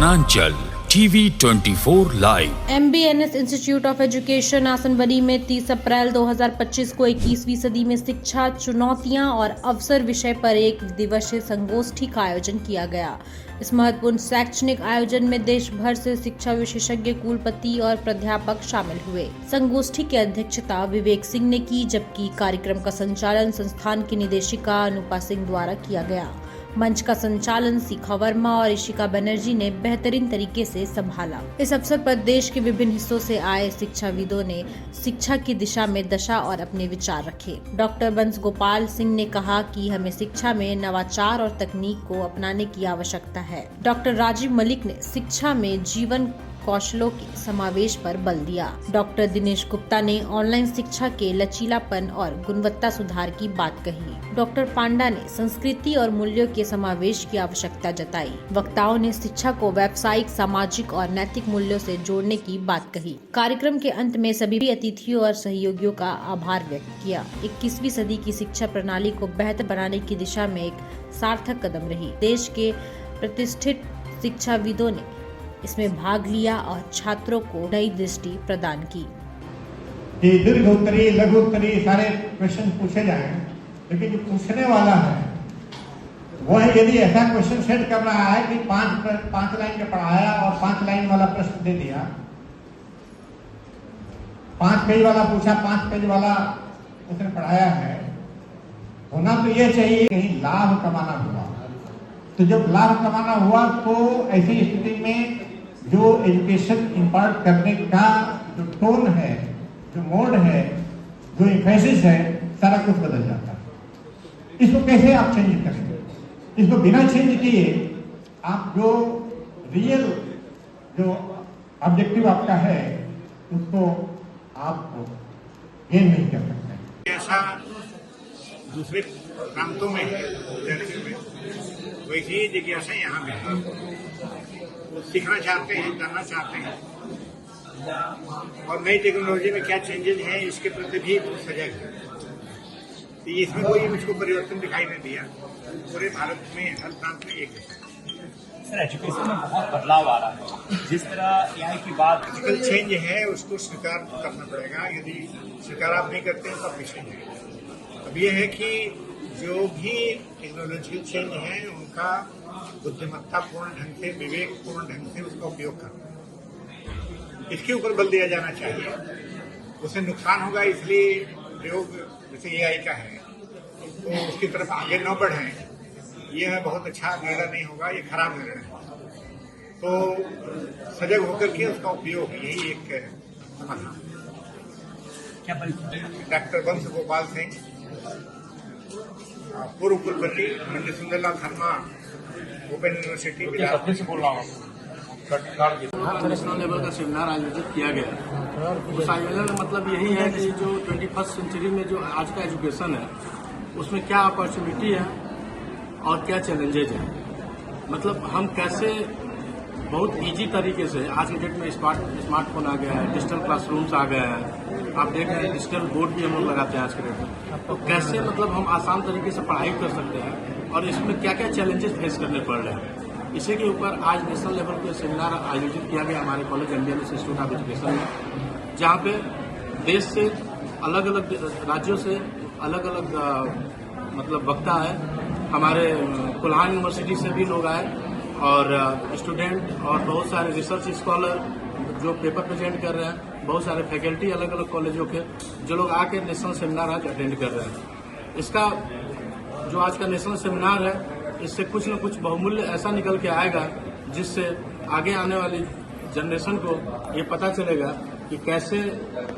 Uttaranchal TV 24 live. MBNS institute of education Asanbari में 30 अप्रैल 2025 को 21वीं सदी में शिक्षा चुनौतियां और अवसर विषय पर एक दिवसीय संगोष्ठी का आयोजन किया गया। इस महत्वपूर्ण शैक्षणिक आयोजन में देश भर से शिक्षा विशेषज्ञ, कुलपति और प्राध्यापक शामिल हुए। संगोष्ठी की अध्यक्षता विवेक सिंह ने की, जबकि कार्यक्रम का संचालन संस्थान की निदेशिका अनुपा सिंह द्वारा किया गया। मंच का संचालन शिखा वर्मा और ईशिका बनर्जी ने बेहतरीन तरीके से संभाला। इस अवसर पर देश के विभिन्न हिस्सों से आए शिक्षाविदों ने शिक्षा की दिशा में दशा और अपने विचार रखे। डॉक्टर बंस गोपाल सिंह ने कहा कि हमें शिक्षा में नवाचार और तकनीक को अपनाने की आवश्यकता है। डॉक्टर राजीव मलिक ने शिक्षा में जीवन कौशलों के समावेश पर बल दिया। डॉक्टर दिनेश गुप्ता ने ऑनलाइन शिक्षा के लचीलापन और गुणवत्ता सुधार की बात कही। डॉक्टर पांडा ने संस्कृति और मूल्यों के समावेश की आवश्यकता जताई। वक्ताओं ने शिक्षा को व्यावसायिक, सामाजिक और नैतिक मूल्यों से जोड़ने की बात कही। कार्यक्रम के अंत में सभी अतिथियों और सहयोगियों का आभार व्यक्त किया। 21वीं सदी की शिक्षा प्रणाली को बेहतर बनाने की दिशा में एक सार्थक कदम रही। देश के प्रतिष्ठित शिक्षाविदों ने इसमें भाग लिया और छात्रों को नई दृष्टि प्रदान की। दीर्घ उत्तरी, लघु उत्तरी सारे क्वेश्चन पूछे जाएं, लेकिन जो पूछने वाला है वह यदि ऐसा क्वेश्चन सेट कर रहा है कि पांच लाइन का पढ़ाया और 5 लाइन वाला प्रश्न दे दिया, 5 पेज वाला पूछा, 5 पेज वाला उसने पढ़ाया है, होना तो यह चाहिए कहीं लाभ कमाना हुआ। तो जब लाभ कमाना हुआ तो ऐसी स्थिति में जो एजुकेशन इम्पार्ट करने का जो टोन है, जो मोड है, जो एम्फेसिस है, सारा कुछ बदल जाता है। इसको कैसे आप चेंज करेंगे? इसको बिना चेंज किए आप जो रियल जो ऑब्जेक्टिव आपका है उसको आप गेन नहीं कर सकते। ऐसा दूसरे प्रांतों में है, वैसी जिज्ञासा यहाँ में है। वो सीखना चाहते हैं, जानना चाहते हैं और नई टेक्नोलॉजी में क्या चेंजेस हैं इसके प्रति भी सजग है। तो इसमें कोई मुझको परिवर्तन दिखाई नहीं दिया। पूरे भारत में हर प्रांत में एक है। सर, एजुकेशन में बहुत बदलाव आ रहा है। जिस तरह AI की बात आजकल चेंज है उसको स्वीकार करना पड़ेगा। यदि स्वीकार आप नहीं करते हैं तो पीछे जाएगा। अब ये है कि जो भी टेक्नोलॉजिकल चेंज है उनका बुद्धिमत्तापूर्ण ढंग से, विवेकपूर्ण ढंग से उसका उपयोग करना, इसके ऊपर बल दिया जाना चाहिए। उससे नुकसान होगा, इसलिए प्रयोग जैसे AI का है तो उसकी तरफ आगे न बढ़ें, यह बहुत अच्छा निर्णय नहीं होगा, ये खराब निर्णय है। तो सजग होकर के उसका उपयोग, यही एक समाधान। डॉक्टर बंस गोपाल सिंह, पूर्व कुलपति, पंडित सुंदरलाल शर्मा, ओपन यूनिवर्सिटी बिलासपुर से बोल रहा हूँ। इंटरनेशनल लेवल का सेमिनार आयोजित किया गया। उस आयोजन का मतलब यही है कि जो 21st सेंचुरी में जो आज का एजुकेशन है उसमें क्या अपॉर्चुनिटी है और क्या चैलेंजेज है। मतलब हम कैसे बहुत इजी तरीके से, आज के डेट में स्मार्टफोन आ गया है, डिजिटल क्लासरूम्स आ गए हैं, आप देख रहे हैं डिजिटल बोर्ड भी हम लोग लगाते हैं आज के डेट में। तो कैसे मतलब हम आसान तरीके से पढ़ाई कर सकते हैं और इसमें क्या क्या चैलेंजेस फेस करने पड़ रहे हैं, इसी के ऊपर आज नेशनल लेवल पे सेमिनार आयोजित किया गया हमारे college MBNS institute of education में, जहाँ पे देश से अलग अलग राज्यों से अलग अलग मतलब वक्ता है। हमारे कोल्हान यूनिवर्सिटी से भी लोग आए और स्टूडेंट और बहुत सारे रिसर्च स्कॉलर जो पेपर प्रेजेंट कर रहे हैं, बहुत सारे फैकल्टी अलग अलग कॉलेजों के जो लोग आके नेशनल सेमिनार आज अटेंड कर रहे हैं। इसका जो आज का नेशनल सेमिनार है इससे कुछ न कुछ बहुमूल्य ऐसा निकल के आएगा जिससे आगे आने वाली जनरेशन को ये पता चलेगा कि कैसे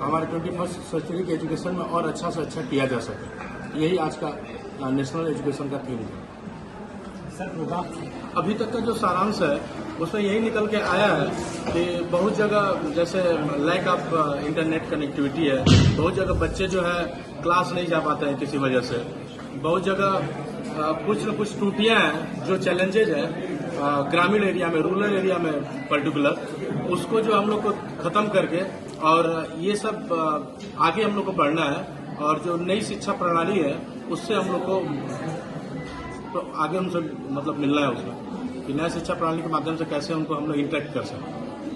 हमारे 21st सेंचुरी के एजुकेशन में और अच्छा से अच्छा किया जा सके। यही आज का नेशनल एजुकेशन का थीम है। सर, अभी तक का जो सारांश है उसमें यही निकल के आया है कि बहुत जगह जैसे लैक ऑफ इंटरनेट कनेक्टिविटी है, बहुत जगह बच्चे जो है क्लास नहीं जा पाते हैं किसी वजह से, बहुत जगह कुछ न कुछ त्रुटियां हैं, जो चैलेंजेज हैं ग्रामीण एरिया में, रूरल एरिया में पर्टिकुलर, उसको जो हम लोग को खत्म करके और ये सब आगे हम लोग को बढ़ना है और जो नई शिक्षा प्रणाली है उससे हम लोग को तो आगे हमसे मतलब मिलना है उसका। कि नए शिक्षा प्रणाली के माध्यम से कैसे उनको हम लोग इंटरेक्ट कर सकते हैं।